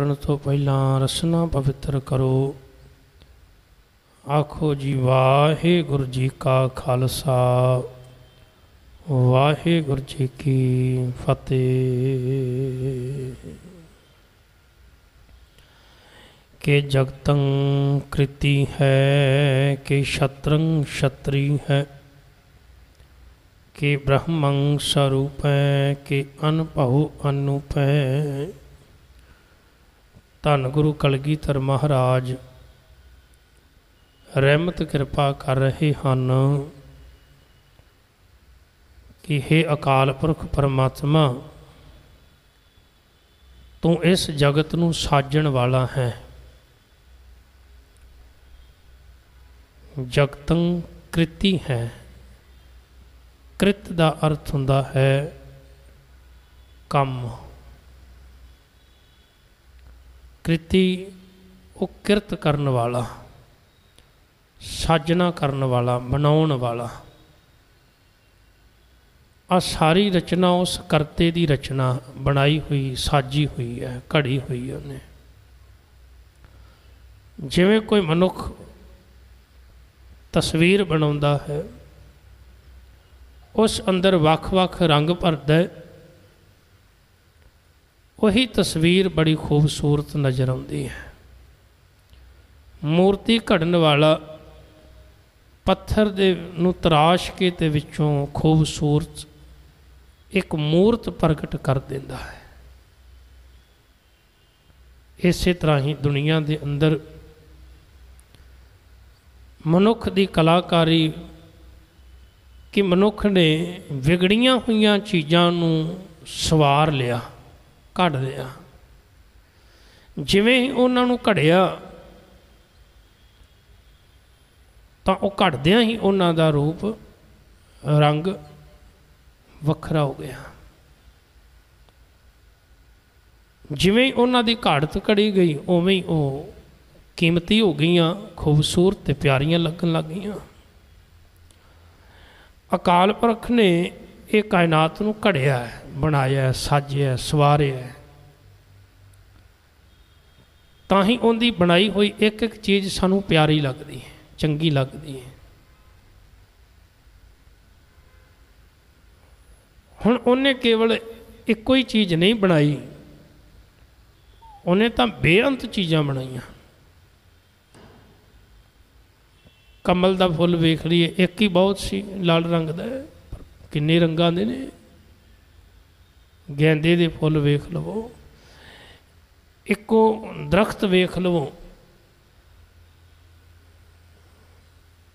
ਕਰਨ ਤੋਂ ਪਹਿਲਾਂ ਰਸਨਾ ਪਵਿੱਤਰ ਕਰੋ। ਆਖੋ ਜੀ ਵਾਹਿਗੁਰੂ ਜੀ ਕਾ ਖਾਲਸਾ ਵਾਹਿਗੁਰੂ ਜੀ ਕੀ ਫਤਿਹ। के जगतं कृति है, के शत्रं क्षत्रि है, के ब्रह्मं स्वरूप है, के अनभव अनूप है। धन गुरु कलगीधर महाराज रहमत कृपा कर रहे हैं कि हे अकाल पुरख परमात्मा, तू इस जगत नूं साजण वाला है। जगतं कृति है। कृत का अर्थ हुंदा है कम। कृति वो किरत करन वाला, साजना करन वाला, बनाउण वाला। आ सारी रचना उस करते की रचना बनाई हुई साजी हुई है, घड़ी हुई है उन्हें। जिवें कोई मनुख तस्वीर बनाउंदा है, उस अंदर वख-वख रंग भरदा है, वही तस्वीर बड़ी खूबसूरत नज़र आउंदी है। मूर्ति घड़न वाला पत्थर दे नूं तराश के ते विचों खूबसूरत एक मूर्त प्रगट कर देंदा है। इसे तरह ही दुनिया दे अंदर मनुख की कलाकारी कि मनुख ने विगड़ियां हुई चीज़ों नूं सवार लिया, घड़ लिया। जिवें ही उन्होंने घड़िया तो वह घड़दियां ही उन्हों का रूप रंग वखरा हो गया। जिवें ही उन्हों की घाड़त घड़ी गई, उवें ही वो कीमती हो गई, खूबसूरत ते प्यारियां लगन लग गई। अकाल पुरख ने ये कायनात नूं घड़िया है, बनाया है, साजिया है, सवारिया है। तां ही उनकी बनाई हुई एक एक चीज़ सानूं प्यारी लगती है, चंगी लगती है। हुण उन्हें केवल एको ही चीज़ नहीं बनाई, उन्हें तो बेअंत चीज़ां बनाईयां। कमल का फुल वेख लीए, एक ही बहुत सी लाल रंग का, किन्ने रंगां दे ने। गेंदे दे फुल वेख लवो, इको दरख्त वेख लवो,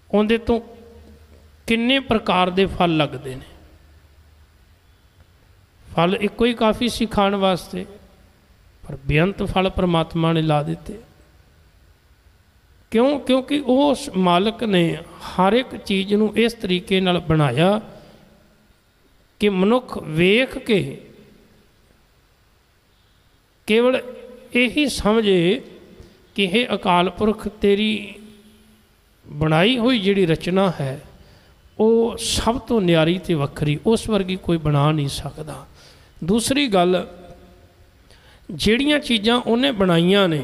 उहदे तो किन्ने प्रकार के फल लगते हैं। फल इको ही काफ़ी सी खाण वास्ते, पर बेअंत फल परमात्मा ने ला दिते। क्यों? क्योंकि उस मालिक ने हर एक चीज़ नूं इस तरीके नाल बनाया कि मनुख वेख के केवल यही समझे कि हे अकाल पुरख, तेरी बनाई हुई जिहड़ी रचना है वो सब तो न्यारी ते वखरी, उस वर्गी कोई बना नहीं सकता। दूसरी गल, जिहड़ियां चीज़ां उन्हें बनाईयां ने,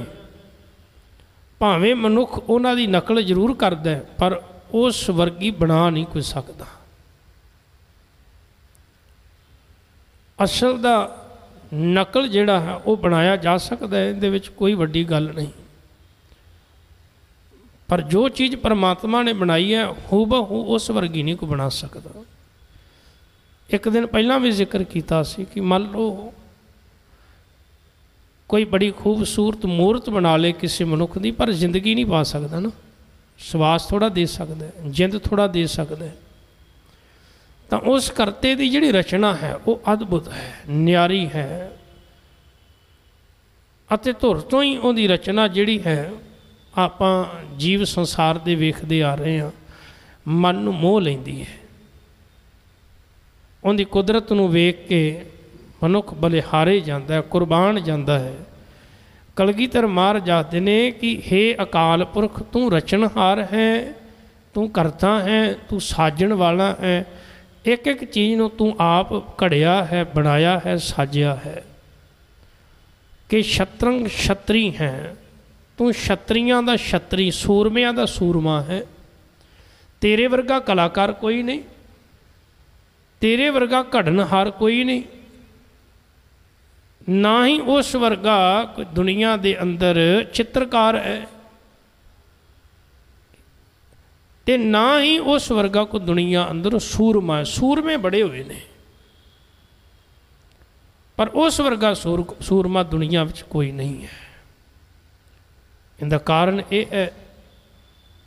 भावें मनुख उन्हां दी नकल जरूर करदा है, पर उस वर्गी बना नहीं कोई सकता। असल दा नकल जिहड़ा है वो बनाया जा सकता है, इहदे विच कोई वड्डी गल नहीं। पर जो चीज़ परमात्मा ने बनाई है हूबहू उस वर्गी नहीं कोई बना सकता। एक दिन पहला भी जिक्र किया सी कि मान लो कोई बड़ी खूबसूरत मूर्त बना ले किसी मनुख की, पर जिंदगी नहीं पा सकता ना। श्वास थोड़ा दे सकता है, जिंद थोड़ा दे सकता है। तो उस करते की जिहड़ी रचना है वो अद्भुत है, न्यारी है। अते धुर तो ही उहदी रचना जिहड़ी है आपां जीव संसार दे वेखदे आ रहे हैं, मन नूं मोह लैंदी है। उहदी कुदरत नूं वेख के मनुख बलिहारे जाता है, कुर्बान जाता है। कलगीधर महाराज आखदे ने कि हे अकाल पुरख, तू रचनहार है, तू करता है, तू साजण वाला है। एक एक चीज़ नूं तू आप घड़िया है, बनाया है, साजिया है। कि शतरंग छतरी है, तू छतरियां दा छतरी, सूरमियां दा सूरमा है। तेरे वर्गा कलाकार कोई नहीं, तेरे वर्गा घड़नहार कोई नहीं, ना ही उस वर्गा कोई दुनिया दे अंदर चित्रकार है, ते ना ही उस वर्गा को दुनिया अंदर सूरमा है। सूरमे बड़े हुए ने, पर उस वर्गा सूरमा दुनिया में कोई नहीं है। इनका कारण यह है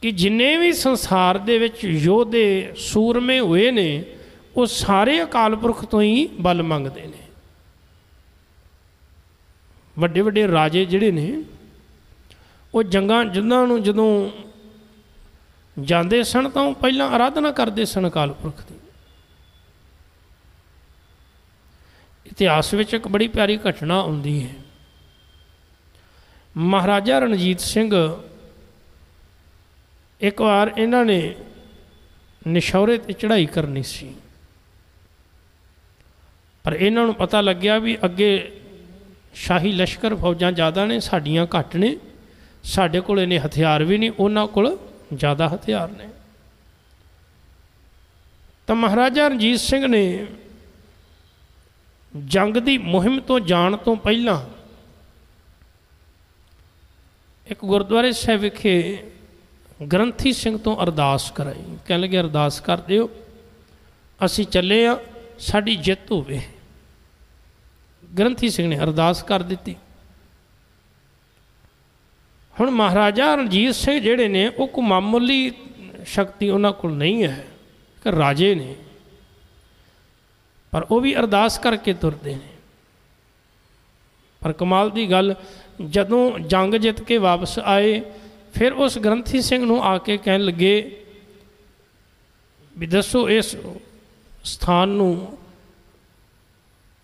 कि जिन्ने भी संसार दे विच योधे सूरमे हुए ने, वो सारे अकाल पुरख तो ही बल मंगते हैं। वड्डे वड्डे राजे जिहड़े ने, वो जंगां जिन्हां जदों जाते सन तो पहला आराधना करते सन अकाल पुरख की। इतिहास में एक बड़ी प्यारी घटना आती है। महाराजा रणजीत सिंह एक बार इन्हों ने निशौरे ते चढ़ाई करनी सी, पर इन्हों पता लग्या भी अगे शाही लश्कर फौजां ज़्यादा ने, साडियां घट ने, साडे कोल इन्ने हथियार भी नहीं, उन्हां कोल ज़्यादा हथियार ने। तो महाराजा रणजीत सिंह ने जंग की मुहिम तो जाण तो पहला एक गुरुद्वारे साहिब विखे ग्रंथी सिंह तो अरदास कराई। कह लगे अरदास कर दिओ, असी चले आ, साडी जित होवे। ग्रंथी सिंह ने अरदास कर दी। हुण महाराजा रणजीत सिंह जिहड़े ने, वो कोई मामूली शक्ति उन्हां कोल नहीं है, कि राजे ने, पर वो भी अरदास करके तुरते हैं। पर कमाल की गल, जदों जंग जित के वापस आए, फिर उस ग्रंथी सिंह नूं आके कह लगे भी दसो इस स्थान नूं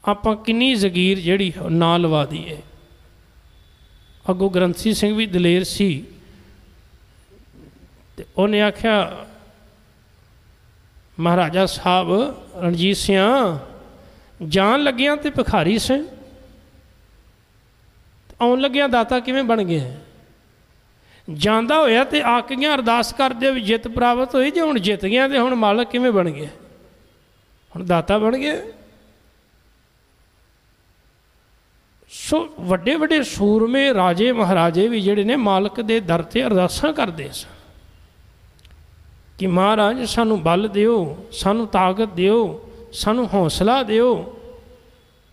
आपां किन्नी जगीर जिहड़ी ना लवा दीए। अगों ग्रंथी सिंह भी दलेर सी, ते उन्हें आख्या महाराजा साहब रणजीत सिंह जान लग्या तो भिखारी से, आउन लग्या दाता किवें बन गया। जांदा होया तो आके गया अरदास कर दे भी जित प्राप्त हुई, जो हुण जित गया तो हुण मालक किवें बन गया, हुण दाता बन गया। सो वड्डे वड्डे सूरमे राजे महाराजे भी जिहड़े ने मालक दे दर ते अरदासां करदे सन कि महाराज सानू बल दिओ, सानू ताकत दिओ, सानू हौसला दिओ।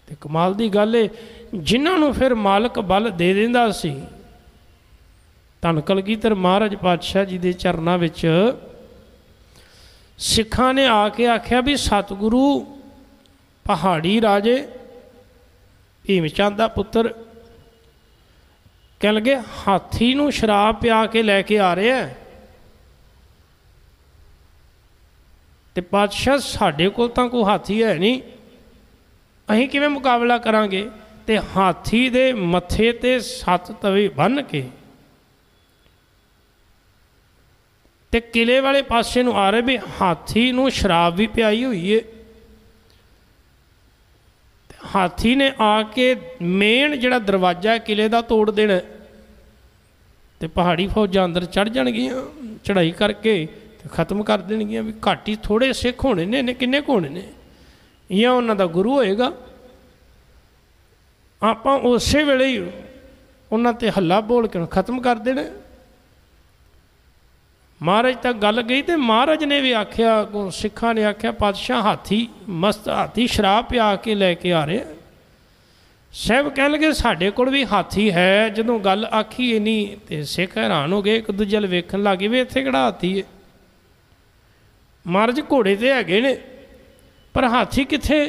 ते कमाल दी गल है, जिन्हां नूं फिर मालक बल दे दिंदा सी, धन कलगीधर महाराज पातशाह जी दे चरनां विच सिखां ने आके आख्या भी सतगुरु पहाड़ी राजे भीम चंद दा पुत्र कह लगे हाथी नूं शराब पिया के लैके आ रहा है, तो पातशाह साढ़े कोल तां कोई हाथी है नहीं, असीं किवें मुकाबला करांगे। ते हाथी दे मत्थे ते 7 तवे बन के ते किले वाले पासे नूं आ रहे भी हाथी नूं शराब भी पियाई हुई है। हाथी ने आके मेन जिहड़ा दरवाजा है किले का तोड़ देना, तो पहाड़ी फौजां अंदर चढ़ जाणगियां, चढ़ाई करके खत्म कर देणगियां। भी घट ही थोड़े सिख होने ने, किन्ने होने ने, या उन्हां दा गुरु होएगा। आपां उस वेले ही उन्हां ते हल्ला बोल के खत्म कर देना। महाराज तक गल गई तो महाराज ने भी आख्या, सिखा ने आख्या पातशाह हाथी मस्त हाथी शराब पिया के लैके आ रहे। साहब कह लगे साढ़े कोल भी हाथी है। जदों गल आखी इन्नी तो सिख हैरान हो गए, एक दूजे वल वेखण लग गए भी इत्थे किहड़ा हाथी है। महाराज घोड़े तो हैगे ने पर हाथी कित्थे।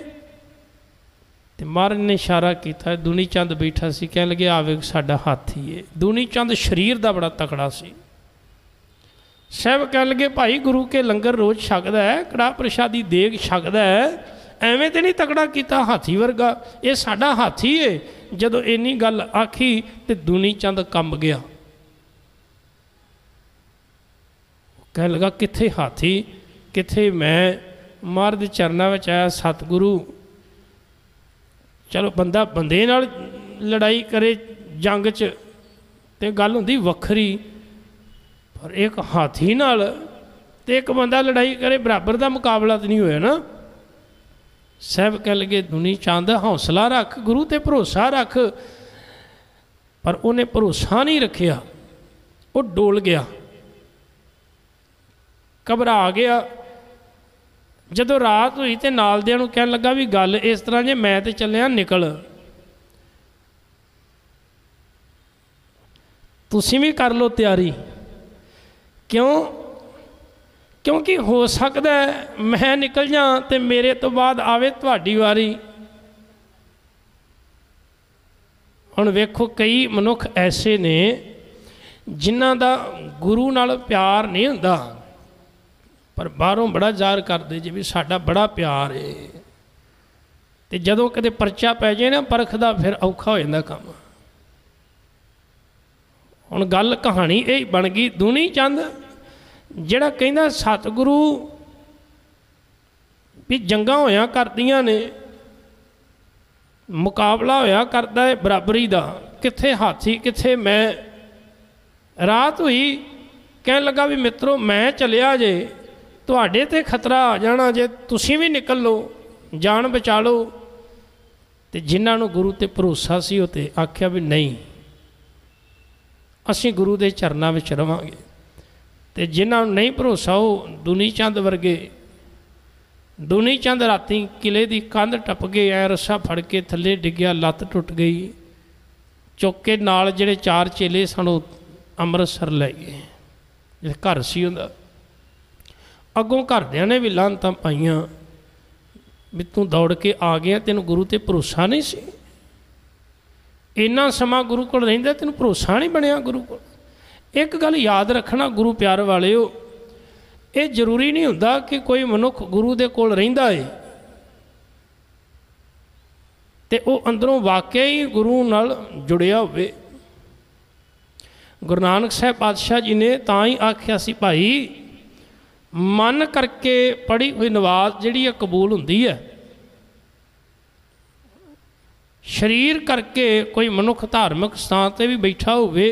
तो महाराज ने इशारा किया, दूनी चंद बैठा सी, कह लगे आवे साडा हाथी है। दूनी चंद शरीर का बड़ा तकड़ा सी। साहब कह लगे भाई गुरु के लंगर रोज़ छकदा है, कड़ा प्रशादी देग छकदा है, एवें तो नहीं तकड़ा किया हाथी वर्गा, ये साडा हाथी है। जदों इन्नी गल आखी तो दूनी चंद कंब गया, कह लगा कित्थे हाथी कित्थे मैं। महाराज चरनां विच आया, सतगुरु चलो बंदा बंदे नाल लड़ाई करे जंग च ते गल हुंदी वखरी, पर एक हाथी नाल ते एक बंदा लड़ाई करे बराबर का मुकाबला तो नहीं होया ना। साहब कह लगे दुनी चंद हौसला रख, गुरु ते भरोसा रख, पर उन्हें भरोसा नहीं रखिया, वो डोल गया, घबरा गया। जदों रात हुई तो नालदियां नूं कहन लगा भी गल इस तरह जे मैं तो चलिया निकल, तुसीं भी कर लो तैयारी। क्यों? क्योंकि हो सकता है मैं निकल जा तो मेरे तो बाद आवे तुहाडी वारी। हुण वेखो कई मनुख ऐसे ने जिन्हां दा गुरु नाल प्यार नहीं हुंदा, पर बाहरों बड़ा ज़ाहिर करते जी भी साडा बड़ा प्यार है, तो जदों कदे परचा पै जाए ना परख दा फिर औखा हो जांदा काम। हुण गल कहानी यही बन गई। दुनी चंद जिहड़ा कहंदा सतगुरु भी जंगां होया करदियां ने, मुकाबला होया करदा है बराबरी दा, कित्थे हाथी कित्थे मैं। रात हुई कहन लगा भी मित्रों मैं चलिया जे, तुहाडे ते खतरा आ जाना जे, तुसीं भी निकल लो, जान बचा लो। ते जिन्हां नूं गुरु ते भरोसा सी उह ते आख्या भी नहीं असीं गुरु दे चरनां विच रवांगे। ते जिन्हां नूं नहीं भरोसा वो दुनी चंद वर्गे, दुनी चंद राती किले की कंध टप गए, ऐ रस्सा फड़ के थले डिग्या, लत्त टुट गई, चुक के नाल जिहड़े 4 चेले सन अमृतसर लै गए, जिहड़ा घर सी उहदा। अगों घरदियां ने भी लानतां पाईयां भी तूं दौड़ के आ गया, तैनूं गुरु ते भरोसा नहीं सी, इन्ना समा गुरु कोल रहिंदा तैनूं भरोसा नहीं बनिया गुरु कोल। एक गल याद रखना गुरु प्यार वालिओ, ये जरूरी नहीं हुंदा कि कोई मनुख गुरु दे कोल रहिंदा है ते वो अंदरों वाकई ही गुरु नाल जुड़िया होवे। गुरु नानक साहब पातशाह जी ने तां ही आख्या सी भाई मन करके पढ़ी हुई नवाज जिहड़ी कबूल हुंदी है, शरीर करके कोई मनुख धार्मिक स्थान पर भी बैठा होवे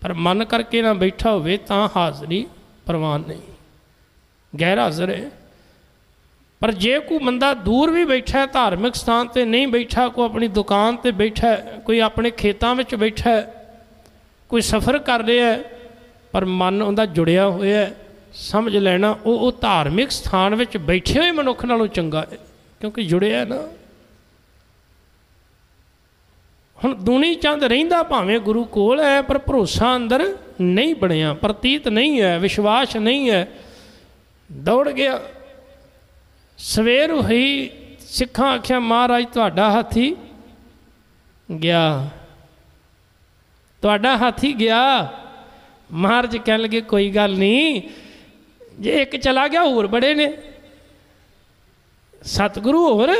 पर मन करके ना बैठा होवे तां हाज़री प्रवान नहीं, गैर हाज़र है। पर जे कोई बंदा दूर भी बैठा है, धार्मिक स्थान पर नहीं बैठा, कोई अपनी दुकान पर बैठा है, कोई अपने खेतों में बैठा है, कोई सफ़र कर रहा है, पर मन उनका जुड़िया हुआ है, समझ लेना वो धार्मिक स्थान में बैठे हुए मनुख नालों चंगा है, क्योंकि जुड़िया है ना। हुण दुनी चंद रहिंदा भावें गुरु कोल है, पर भरोसा अंदर नहीं बनिया, प्रतीत नहीं है, विश्वास नहीं है, दौड़ गया। सवेर हुई सिखां आख्या महाराज तुहाडा हाथी गया, तुहाडा हाथी गया। महाराज कह लगे कोई गल नहीं, जे एक चला गया होर बड़े ने। सतगुरु होर?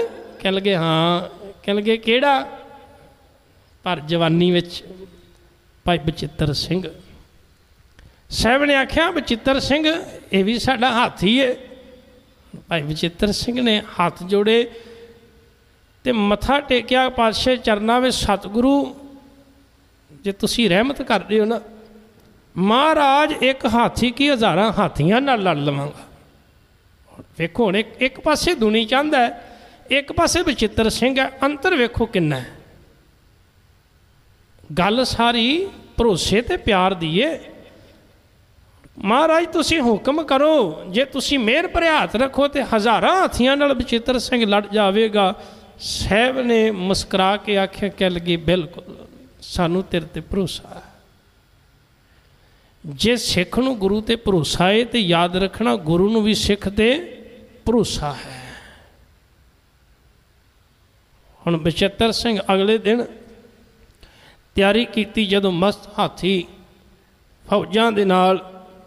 कह लगे हाँ। कह लगे केड़ा? पर जवानी विच भाई बचित्र सिंह साहब ने आख्या बचित्र सिंह ये भी साडा हाथी है। भाई बचित्र सिंह ने हाथ जोड़े ते मत्था टेकिया पातशाह चरना में, सतगुरु जे तुसी रहमत करदे हो ना महाराज एक हाथी की हज़ारां हाथियां नाल लड़ लवांगा। वेखो हुण एक पासे दुनी चंद है, एक पासे बचित्र सिंह है, अंतर वेखो किन्ना है। गल सारी भरोसे ते प्यार दी है। महाराज तुसी हुक्म करो, जे तुसी मेहर भरे हाथ रखो तो हज़ारां हाथियां नाल बचित्र सिंह लड़ जाएगा। साहब ने मुस्करा के आख्या कह लगी बिल्कुल सानू तेरे ते भरोसा है। जे सिख नूं गुरु ते भरोसा है तो याद रखना गुरु नूं भी सिख ते भरोसा है। हुण बचित्र सिंह अगले दिन तैयारी की, जदों मस्त हाथी फौजां दे नाल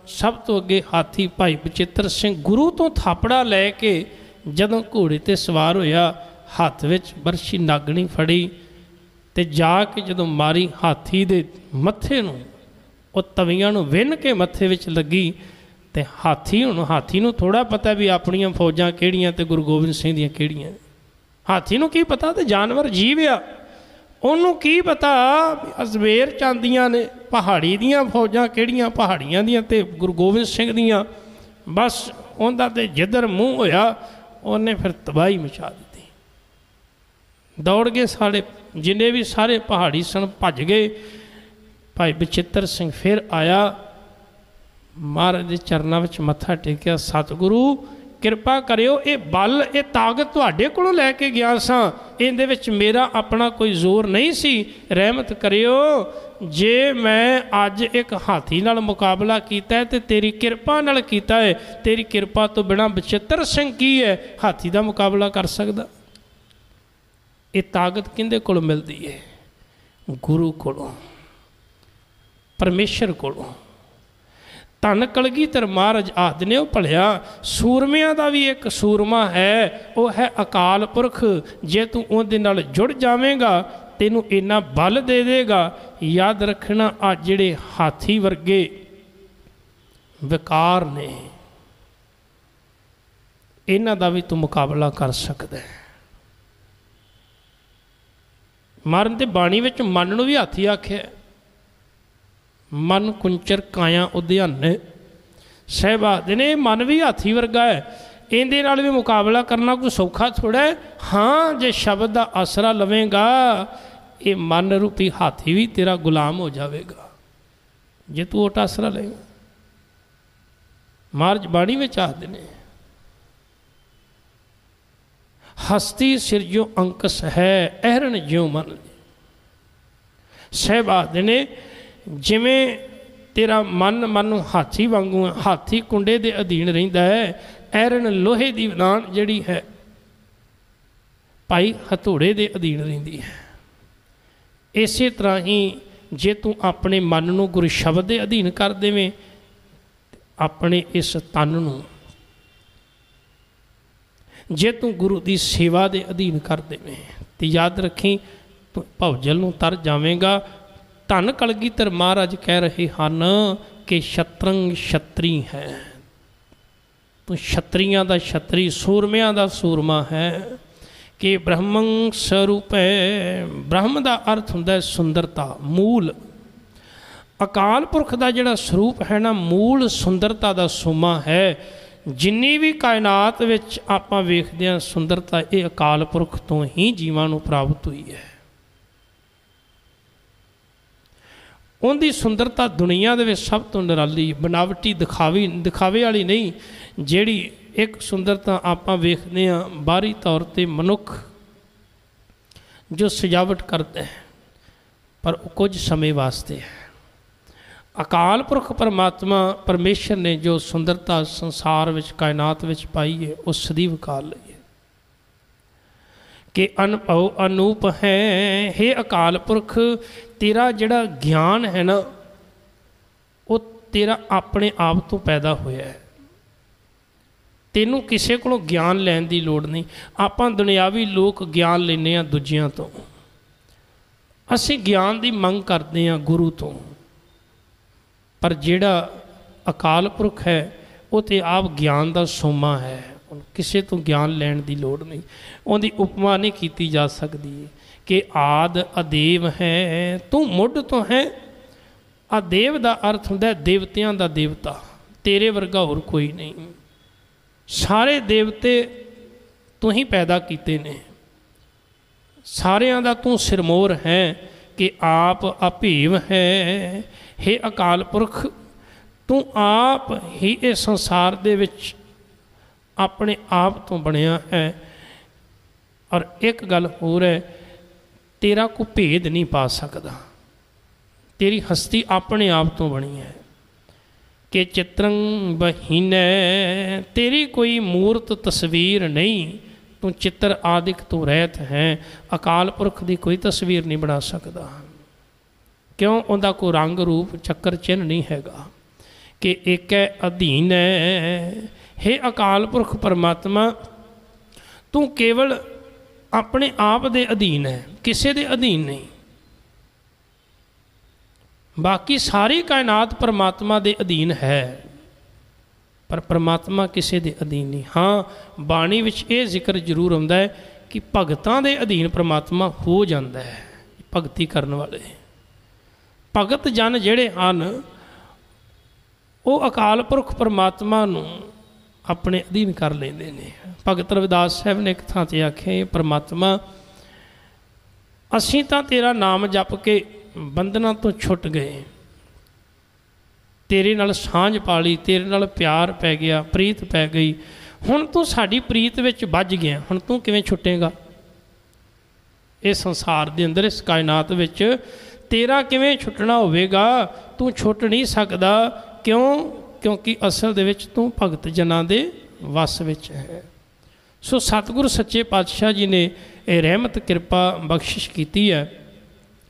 सब तो अगे हाथी भाई बचित्र सिंह गुरु तो थापड़ा लैके जदों घोड़े ते सवार होया, हाथ विच बरछी नागणी फड़ी ते जाके जदों मारी हाथी दे मत्थे नूं, वो तवियां नूं विन के मत्थे विच लगी। ते हाथी हुण हाथी नूं थोड़ा पता भी अपनियां फौजां किहड़ियां ते गुरु गोबिंद सिंह दियां किहड़ियां। हाथी नूं की पता, ते जानवर जीव आ, ਉਹਨੂੰ ਕੀ ਪਤਾ ਅਜਮੇਰ ਚ ਆਉਂਦੀਆਂ ਨੇ ਪਹਾੜੀ ਦੀਆਂ ਫੌਜਾਂ, ਕਿਹੜੀਆਂ ਪਹਾੜੀਆਂ ਦੀਆਂ ਤੇ ਗੁਰੂ ਗੋਬਿੰਦ ਸਿੰਘ ਦੀਆਂ। ਬਸ ਉਹਦਾ ਤੇ ਜਿੱਧਰ ਮੂੰਹ ਹੋਇਆ ਉਹਨੇ ਫਿਰ ਤਬਾਹੀ ਮਚਾ ਦਿੱਤੀ। ਦੌੜ ਗਏ ਸਾਰੇ ਜਿੰਨੇ ਵੀ ਸਾਰੇ ਪਹਾੜੀ ਸਨ, ਭੱਜ ਗਏ। ਭਾਈ ਬਚਿੱਤਰ ਸਿੰਘ ਫਿਰ ਆਇਆ, ਮਹਾਰਾਜ ਦੇ ਚਰਨਾਂ ਵਿੱਚ ਮੱਥਾ ਟੇਕਿਆ, ਸਤਿਗੁਰੂ ਕਿਰਪਾ ਕਰਿਓ, ਇਹ ਬਲ ਇਹ ਤਾਕਤ ਤੁਹਾਡੇ ਕੋਲੋਂ ਲੈ ਕੇ ਗਿਆ ਸਾਂ, ਇਹਦੇ ਵਿੱਚ ਮੇਰਾ ਆਪਣਾ ਕੋਈ ਜ਼ੋਰ ਨਹੀਂ ਸੀ, ਰਹਿਮਤ ਕਰਿਓ। ਜੇ ਮੈਂ ਅੱਜ ਇੱਕ ਹਾਥੀ ਨਾਲ ਮੁਕਾਬਲਾ ਕੀਤਾ ਤੇ ਤੇਰੀ ਕਿਰਪਾ ਨਾਲ ਕੀਤਾ ਹੈ, ਤੇਰੀ ਕਿਰਪਾ ਤੋਂ ਬਿਨਾਂ ਬਚਿੱਤਰ ਸਿੰਘ ਕੀ ਹੈ ਹਾਥੀ ਦਾ ਮੁਕਾਬਲਾ ਕਰ ਸਕਦਾ। ਇਹ ਤਾਕਤ ਕਿਹਦੇ ਕੋਲੋਂ ਮਿਲਦੀ ਹੈ? ਗੁਰੂ ਕੋਲੋਂ, ਪਰਮੇਸ਼ਰ ਕੋਲੋਂ। ਧੰਨ ਕਲਗੀਧਰ ਮਹਾਰਾਜ ਆਖਦੇ ਨੇ, ਉਹ ਭਲਿਆ ਸੂਰਮਿਆਂ ਦਾ ਵੀ ਇੱਕ ਸੂਰਮਾ ਹੈ, ਉਹ ਹੈ ਅਕਾਲ ਪੁਰਖ। ਜੇ ਤੂੰ ਉਹਦੇ ਨਾਲ ਜੁੜ ਜਾਵੇਂਗਾ ਤੈਨੂੰ ਇੰਨਾ ਬਲ ਦੇ ਦੇਗਾ। ਯਾਦ ਰੱਖਣਾ, ਆ ਜਿਹੜੇ ਹਾਥੀ ਵਰਗੇ ਵਿਕਾਰ ਨੇ ਇਹਨਾਂ ਦਾ ਵੀ ਤੂੰ ਮੁਕਾਬਲਾ ਕਰ ਸਕਦਾ ਹੈ। ਮਾਰਨ ਤੇ ਬਾਣੀ ਵਿੱਚ ਮਨ ਨੂੰ ਵੀ ਹਾਥੀ ਆਖਿਆ, ਮਨ ਕੁੰਚਰ ਕਾਇਆ ਉਦਿਆਨੇ। ਸਾਹਿਬ ਆਖਦੇ ਨੇ ਮਨ ਵੀ ਹਾਥੀ ਵਰਗਾ ਹੈ, ਇਹਦੇ ਨਾਲ ਵੀ ਮੁਕਾਬਲਾ ਕਰਨਾ ਕੋਈ ਸੌਖਾ ਥੋੜ੍ਹਾ ਹੈ। ਹਾਂ, ਜੇ ਸ਼ਬਦ ਦਾ ਆਸਰਾ ਲਵੇਂਗਾ ਇਹ ਮਨ ਰੂਪੀ ਹਾਥੀ ਵੀ ਤੇਰਾ ਗੁਲਾਮ ਹੋ ਜਾਵੇਗਾ, ਜੇ ਤੂੰ ਉਹਦਾ ਆਸਰਾ ਲਏਗਾ। ਮਹਾਰਾਜ ਬਾਣੀ ਵਿੱਚ ਆਖਦੇ ਨੇ, ਹਸਤੀ ਸਿਰਜੋ ਅੰਕਸ ਹੈ, ਅਹਰਨ ਜਿਉ ਮਨ। ਸਾਹਿਬ ਆਖਦੇ ਨੇ ਜਿਵੇਂ ਤੇਰਾ ਮਨ ਨੂੰ ਹਾਥੀ ਵਾਂਗੂ, ਹਾਥੀ ਕੁੰਡੇ ਦੇ ਅਧੀਨ ਰਹਿੰਦਾ ਹੈ, ਐਰਨ ਲੋਹੇ ਦੀ ਵਦਾਨ ਜਿਹੜੀ ਹੈ ਭਾਈ ਹਥੌੜੇ ਦੇ ਅਧੀਨ ਰਹਿੰਦੀ ਹੈ। ਇਸੇ ਤਰ੍ਹਾਂ ਹੀ ਜੇ ਤੂੰ ਆਪਣੇ ਮਨ ਨੂੰ ਗੁਰੂ ਸ਼ਬਦ ਦੇ ਅਧੀਨ ਕਰ ਦੇਵੇਂ, ਆਪਣੇ ਇਸ ਤਨ ਨੂੰ ਜੇ ਤੂੰ ਗੁਰੂ ਦੀ ਸੇਵਾ ਦੇ ਅਧੀਨ ਕਰ ਦੇਵੇਂ, ਤੇ ਯਾਦ ਰੱਖੀ ਤੂੰ ਭਵਜਲ ਨੂੰ ਤਰ ਜਾਵੇਂਗਾ। ਧੰਨ ਕਲਗੀਧਰ ਮਹਾਰਾਜ ਕਹਿ ਰਹੇ ਹਨ ਕਿ ਸ਼ਤਰੰਗ ਛਤਰੀ ਹੈ, ਤੂੰ ਛਤਰੀਆਂ ਦਾ ਛਤਰੀ, ਸੂਰਮਿਆਂ ਦਾ ਸੂਰਮਾ ਹੈ। ਕਿ ਬ੍ਰਹਮੰ ਸਰੂਪ ਹੈ, ਬ੍ਰਹਮ ਦਾ ਅਰਥ ਹੁੰਦਾ ਸੁੰਦਰਤਾ, ਮੂਲ। ਅਕਾਲ ਪੁਰਖ ਦਾ ਜਿਹੜਾ ਸਰੂਪ ਹੈ ਨਾ, ਮੂਲ ਸੁੰਦਰਤਾ ਦਾ ਸੋਮਾ ਹੈ। ਜਿੰਨੀ ਵੀ ਕਾਇਨਾਤ ਵਿੱਚ ਆਪਾਂ ਵੇਖਦੇ ਹਾਂ ਸੁੰਦਰਤਾ, ਇਹ ਅਕਾਲ ਪੁਰਖ ਤੋਂ ਹੀ ਜੀਵਾਂ ਨੂੰ ਪ੍ਰਾਪਤ ਹੋਈ ਹੈ। ਉਹਦੀ ਸੁੰਦਰਤਾ ਦੁਨੀਆ ਦੇ ਵਿੱਚ ਸਭ ਤੋਂ ਨਿਰਾਲੀ, ਬਨਾਵਟੀ, ਦਿਖਾਵੇ ਵਾਲੀ ਨਹੀਂ। ਜਿਹੜੀ ਇੱਕ ਸੁੰਦਰਤਾ ਆਪਾਂ ਵੇਖਦੇ ਹਾਂ ਬਾਹਰੀ ਤੌਰ 'ਤੇ ਮਨੁੱਖ ਜੋ ਸਜਾਵਟ ਕਰਦਾ ਹੈ, ਪਰ ਉਹ ਕੁਝ ਸਮੇਂ ਵਾਸਤੇ ਹੈ। ਅਕਾਲ ਪੁਰਖ ਪਰਮਾਤਮਾ ਪਰਮੇਸ਼ਰ ਨੇ ਜੋ ਸੁੰਦਰਤਾ ਸੰਸਾਰ ਵਿੱਚ ਕਾਇਨਾਤ ਵਿੱਚ ਪਾਈ ਹੈ, ਉਹ ਸਦੀਵ ਕਾਲ ਲਈ ਹੈ। ਕਿ ਅਨਭਉ ਅਨੂਪ ਹੈ, ਹੇ ਅਕਾਲ ਪੁਰਖ ਤੇਰਾ ਜਿਹੜਾ ਗਿਆਨ ਹੈ ਨਾ, ਉਹ ਤੇਰਾ ਆਪਣੇ ਆਪ ਤੋਂ ਪੈਦਾ ਹੋਇਆ ਹੈ। ਤੈਨੂੰ ਕਿਸੇ ਕੋਲੋਂ ਗਿਆਨ ਲੈਣ ਦੀ ਲੋੜ ਨਹੀਂ। ਆਪਾਂ ਦੁਨਿਆਵੀ ਲੋਕ ਗਿਆਨ ਲੈਂਦੇ ਹਾਂ ਦੂਜਿਆਂ ਤੋਂ, ਅਸੀਂ ਗਿਆਨ ਦੀ ਮੰਗ ਕਰਦੇ ਹਾਂ ਗੁਰੂ ਤੋਂ, ਪਰ ਜਿਹੜਾ ਅਕਾਲ ਪੁਰਖ ਹੈ ਉਹ ਤੇ ਆਪ ਗਿਆਨ ਦਾ ਸੋਮਾ ਹੈ, ਕਿਸੇ ਤੋਂ ਗਿਆਨ ਲੈਣ ਦੀ ਲੋੜ ਨਹੀਂ। ਉਹਦੀ ਉਪਮਾ ਨਹੀਂ ਕੀਤੀ ਜਾ ਸਕਦੀ ਕਿ ਆਦ ਅਦੇਵ ਹੈ, ਤੂੰ ਮੁੱਢ ਤੋਂ ਹੈ। ਅਦੇਵ ਦਾ ਅਰਥ ਹੁੰਦਾ ਦੇਵਤਿਆਂ ਦਾ ਦੇਵਤਾ, ਤੇਰੇ ਵਰਗਾ ਹੋਰ ਕੋਈ ਨਹੀਂ। ਸਾਰੇ ਦੇਵਤੇ ਤੂੰ ਹੀ ਪੈਦਾ ਕੀਤੇ ਨੇ, ਸਾਰਿਆਂ ਦਾ ਤੂੰ ਸਿਰਮੌਰ ਹੈ। ਕਿ ਆਪ ਅਭੀਵ ਹੈ, ਹੇ ਅਕਾਲ ਪੁਰਖ ਤੂੰ ਆਪ ਹੀ ਇਹ ਸੰਸਾਰ ਦੇ ਵਿੱਚ ਆਪਣੇ ਆਪ ਤੋਂ ਬਣਿਆ ਹੈ। ਔਰ ਇੱਕ ਗੱਲ ਹੋਰ ਹੈ, ਤੇਰਾ ਕੋਈ ਭੇਦ ਨਹੀਂ ਪਾ ਸਕਦਾ, ਤੇਰੀ ਹਸਤੀ ਆਪਣੇ ਆਪ ਤੋਂ ਬਣੀ ਹੈ। ਕਿ ਚਿਤਰੰ ਬਹੀਨੈ, ਤੇਰੀ ਕੋਈ ਮੂਰਤ ਤਸਵੀਰ ਨਹੀਂ, ਤੂੰ ਚਿੱਤਰ ਆਦਿਕ ਤੋਂ ਰਹਿਤ ਹੈ। ਅਕਾਲ ਪੁਰਖ ਦੀ ਕੋਈ ਤਸਵੀਰ ਨਹੀਂ ਬਣਾ ਸਕਦਾ, ਕਿਉਂ? ਉਹਦਾ ਕੋਈ ਰੰਗ ਰੂਪ ਚੱਕਰ ਚਿੰਨ੍ਹ ਨਹੀਂ ਹੈਗਾ। ਕਿ ਏਕੈ ਅਧੀਨ ਹੈ, ਹੇ ਅਕਾਲ ਪੁਰਖ ਪਰਮਾਤਮਾ ਤੂੰ ਕੇਵਲ ਆਪਣੇ ਆਪ ਦੇ ਅਧੀਨ ਹੈ, ਕਿਸੇ ਦੇ ਅਧੀਨ ਨਹੀਂ। ਬਾਕੀ ਸਾਰੀ ਕਾਇਨਾਤ ਪਰਮਾਤਮਾ ਦੇ ਅਧੀਨ ਹੈ, ਪਰ ਪਰਮਾਤਮਾ ਕਿਸੇ ਦੇ ਅਧੀਨ ਨਹੀਂ। ਹਾਂ, ਬਾਣੀ ਵਿੱਚ ਇਹ ਜ਼ਿਕਰ ਜ਼ਰੂਰ ਆਉਂਦਾ ਹੈ ਕਿ ਭਗਤਾਂ ਦੇ ਅਧੀਨ ਪਰਮਾਤਮਾ ਹੋ ਜਾਂਦਾ ਹੈ। भगती करने वाले। भगत जन जिहड़े हन वो अकाल पुरख परमात्मा नूं अपने अधीन कर लेंदे ने। भगत रविदास साहब ने एक थां ते आखे, परमात्मा असीं तां तेरा नाम जप के बंधना तो छुट गए, तेरे नाल सांझ पाली, तेरे नाल प्यार पै गया, प्रीत पै गई, हुण तू साडी प्रीत विच ਵੱਜ गया, हुण तू किवें छुटेगा? इस संसार दे अंदर, इस कायनात विच तेरा किवें छुटना होवेगा? तू छुट नहीं सकदा। क्यों? क्योंकि असल दे विच तू भगत जनां दे वस विच है। सो सतगुरु सच्चे पातशाह जी ने ये रहमत कृपा बख्शिश कीती है,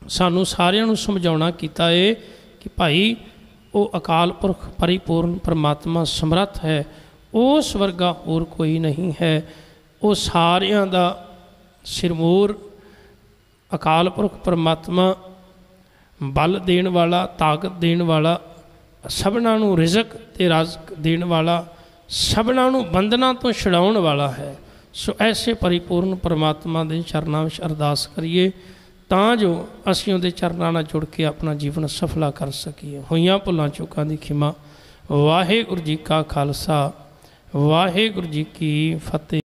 सानू सारियां नूं समझाउणा कीता है कि भाई वो अकाल पुरख परिपूर्ण परमात्मा समर्थ है, उस वर्गा होर कोई नहीं है। वो सारियां दा सिरमौर अकाल पुरख परमात्मा बल देण वाला, ताकत देण वाला, सबना नूं रिज़क ते रज़क देण वाला, सबना नूं बंधना तो छुड़ाउण वाला है। सो ऐसे परिपूर्ण परमात्मा दे चरनां विच अरदास करिए तां जो असीं उहदे चरनां नाल जुड़ के अपना जीवन सफला कर सकीए। होइयां भुलां चूकां दी खिमा। वाहिगुरू जी का खालसा, वाहिगुरू जी की फतेह।